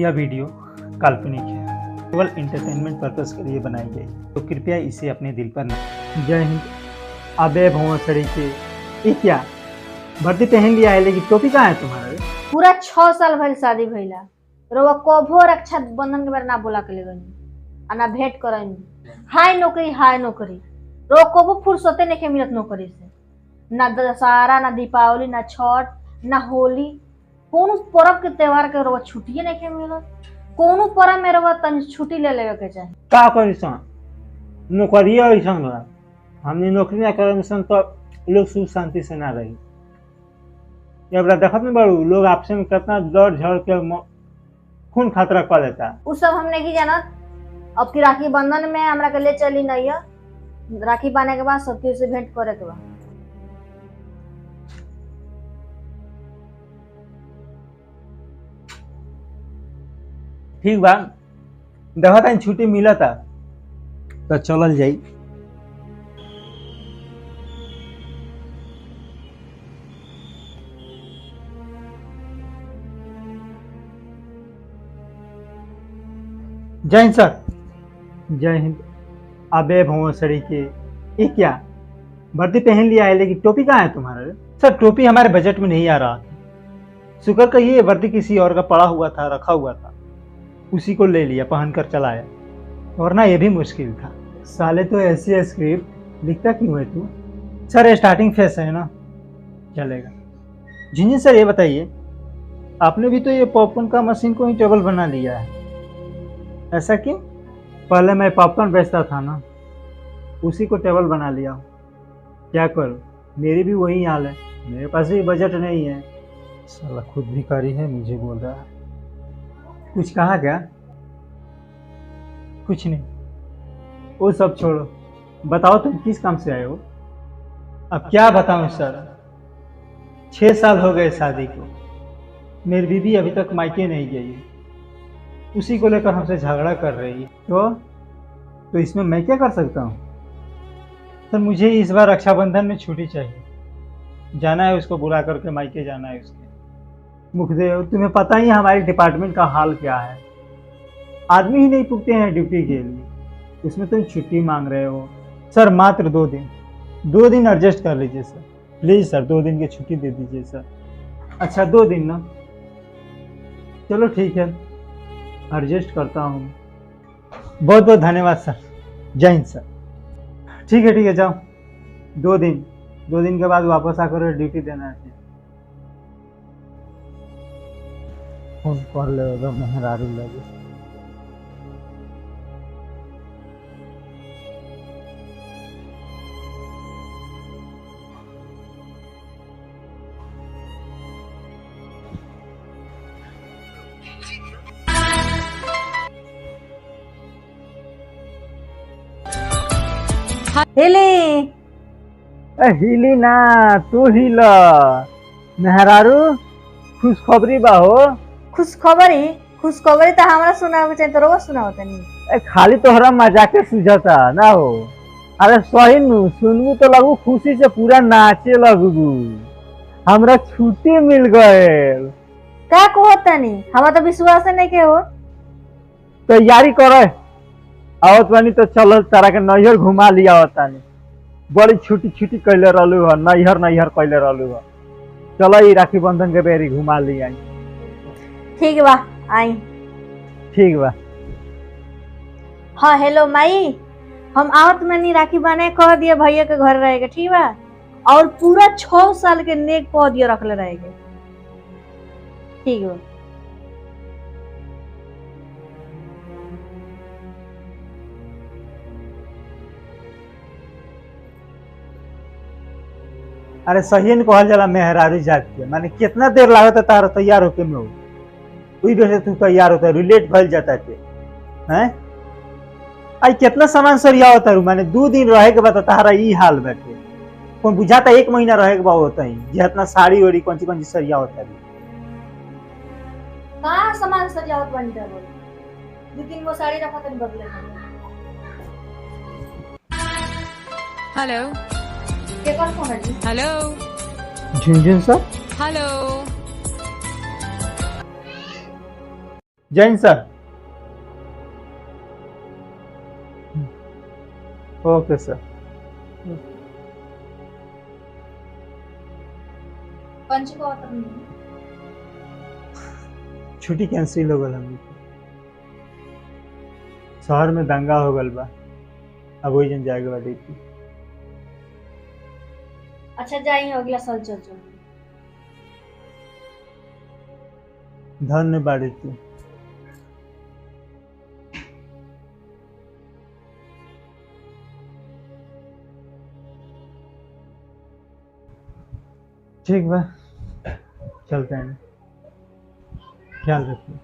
यह वीडियो काल्पनिक है, केवल एंटरटेनमेंट पर्पस के लिए बनाई गई, तो कृपया इसे अपने दिल पर न। जय हिंद। अबे भौंसड़ी के ये क्या वर्दी पहन लिया है, लेकिन टोपी कहाँ है तुम्हारा? पूरा 6 साल भइल शादी भइला, रोवा कभो रक्षा बंधन के बारे ना बोला के गनी आ ना भेंट करनी। हाय नौकरी रो कबो फुर्सते नहीं मिलत नौकरी से, ना दशहरा ना दीपावली ना छठ ना होली, कौन पर्व के त्योहार के रोवा छुट्टिए नहीं मिलत। कौन पर्व में रोवा तनी छुट्टी ले लेवे के चाही। का करी सन नौकरी ऐसा बा, हमने नौकरी ना करे सन तो लोग सुख शांति से ना रही। ये बड़ा देखत में बड़ू लोग आपसे में कितना दौड़ झड़ के खून खतरा कर देता। उ सब हम नहीं जानत। अब की राखी बंधन में हमरा के ले चली नहीं है, राखी बांधे के बाद सबके से भेंट करे के बाद। ठीक बा, देखा था छुट्टी मिला था तो चलल जाई। जय हिंद सर। जय हिंद। अबे भौंसड़ी के ये क्या वर्दी पहन लिया है, लेकिन टोपी कहाँ है तुम्हारा? सर टोपी हमारे बजट में नहीं आ रहा था। शुक्र कहिए वर्दी किसी और का पड़ा हुआ था, रखा हुआ था, उसी को ले लिया, पहनकर चलाया, वरना ये भी मुश्किल था। साले तो ऐसी स्क्रिप्ट लिखता क्यों है तू? सर स्टार्टिंग फेस है ना, चलेगा। जी सर ये बताइए, आपने भी तो ये पॉपकॉर्न का मशीन को ही टेबल बना लिया है, ऐसा क्यों? पहले मैं पॉपकॉर्न बेचता था ना, उसी को टेबल बना लिया हूँ। क्या करूँ, मेरी भी वही हाल है, मेरे पास भी बजट नहीं है। साला खुद भिखारी है, मुझे बोल रहा है। कुछ कहा क्या? कुछ नहीं, वो सब छोड़ो, बताओ तुम किस काम से आए हो? अब क्या बताऊं सर, 6 साल हो गए शादी को, मेरी बीवी अभी तक मायके नहीं गई है, उसी को लेकर हमसे झगड़ा कर रही है। तो इसमें मैं क्या कर सकता हूँ? सर मुझे इस बार रक्षाबंधन में छुट्टी चाहिए, जाना है उसको बुला करके मायके जाना है उसके। मुखदेव तुम्हें पता ही है हमारे डिपार्टमेंट का हाल क्या है, आदमी ही नहीं पुगते हैं ड्यूटी के लिए, उसमें तुम छुट्टी मांग रहे हो। सर मात्र 2 दिन एडजस्ट कर लीजिए सर, प्लीज सर 2 दिन की छुट्टी दे दीजिए सर। अच्छा 2 दिन ना, चलो ठीक है, एडजस्ट करता हूँ। बहुत बहुत धन्यवाद सर। जय हिंद सर। ठीक है जाओ, 2 दिन के बाद वापस आकर ड्यूटी देना है। फोन कर ले मेहरारू लगे। हिली ना, तू हिल मेहरारू। खुशखबरी बा हो। खुशखबरी तो हमरा सुनावे चाहिए, तो रोवा सुनावत नहीं। खाली तोहरा मजाके सुझता ना हो। अरे सही नु सुनबू तो लगू खुशी से पूरा नाचे लगू। हमरा छुट्टी मिल गए। का कहता नहीं, हमारा तो विश्वास नहीं के हो। तैयारी करे आवत बानी तो चलो तारा के नैहर घुमा लिया होता नहीं। बड़ी छुट्टी कैले रहलू है, नैहर कैले रहलू है। चलो ये राखी बंधन के बेरी घुमा लिया। ठीक बा आई। ठीक बा। हाँ हेलो माई, हम आवत में राखी बांधे कह दिए भैया के घर रहेगा, ठीक बा? और पूरा 6 साल के नेक कह दिए रखले रहेगा, ठीक बा? अरे सही ने कहल जाला मेहरारू जात के, माने कितना देर लागत है तारा तैयार होके में हो। वही वजह तू तैयार होता है, रिलेट भइल जाता है हैं। आई कितना सामान सरिया होता है, माने 2 दिन रहे के बाद तारा ई हाल बैठे। कौन बुझाता 1 महीना रहे के बाद होता ही, जितना साड़ी ओड़ी कौन सी सरिया होता है। कहां सामान सरियावत बन जा बोल, 2-3 गो साड़ी रखा तन बदले। हेलो के कौन फोन है? हेलो झुनझुन सर। हेलो जैन सर। ओके सर। पंच को अवतर नहीं। छुट्टी कैंसिल हो गल हमनी के। शहर में दंगा हो गल बा, अब वही जन जाएगा ड्यूटी। अच्छा जाइए अगला साल चल चल। धन्यवाद तू। ठीक बा, चलते हैं, ख्याल रखिए।